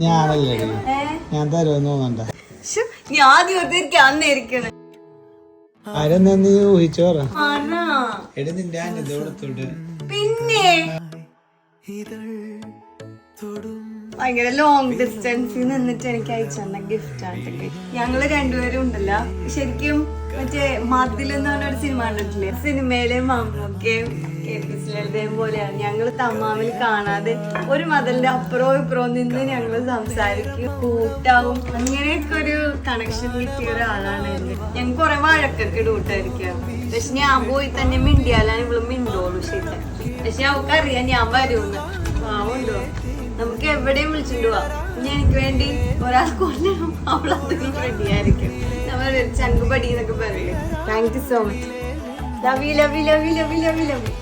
ഞാനല്ലേ ഞാൻ തരുമെന്ന് തോന്നണ്ട. ഞാൻ ആദ്യം ആരെന്നാ നീ ഊഹിച്ചോറ പിന്നെ ഭയങ്കര ലോങ് ഡിസ്റ്റൻസിൽ നിന്നിട്ട് എനിക്ക് അയച്ചെന്ന ഗിഫ്റ്റ് ആണ്. ഞങ്ങള് രണ്ടുപേരും ഉണ്ടല്ലോ ശരിക്കും മറ്റേ മതിൽ എന്ന് പറഞ്ഞൊരു സിനിമ കണ്ടിട്ടില്ലേ? സിനിമയിലെ മമ്മൂക്കയും KPCLയുടെയും പോലെയാണ്. ഞങ്ങള് തമ്മാമിൽ കാണാതെ ഒരു മതിലിന്റെ അപ്പുറവും ഇപ്പുറവും നിന്ന് ഞങ്ങള് സംസാരിക്കും, കൂട്ടാവും. അങ്ങനെയൊക്കെ ഒരു കണക്ഷൻ കിട്ടിയ ഒരാളാണ് എന്റെ. ഞങ്ങൾ കുറെ വഴക്കൊക്കെ ഇടൂട്ടായിരിക്കാം. പക്ഷെ ഞാൻ പോയി തന്നെ മിണ്ടിയാലാണ് ഇവള് മിണ്ടോളൂ. ശരി, പക്ഷെ അവൾക്കറിയാം ഞാൻ വരുമെന്ന്. പാവുണ്ടോ, നമുക്ക് എവിടെയും വിളിച്ചിട്ട് പോവാം. ഇനി എനിക്ക് വേണ്ടി ഒരാൾ കൊല്ലണം, അവളതിന് റെഡിയായിരിക്കും. നമ്മൾ ചങ്കുപടി എന്നൊക്കെ പറയില്ലേ. Thank you so much. Love you love you love you love you love you love you.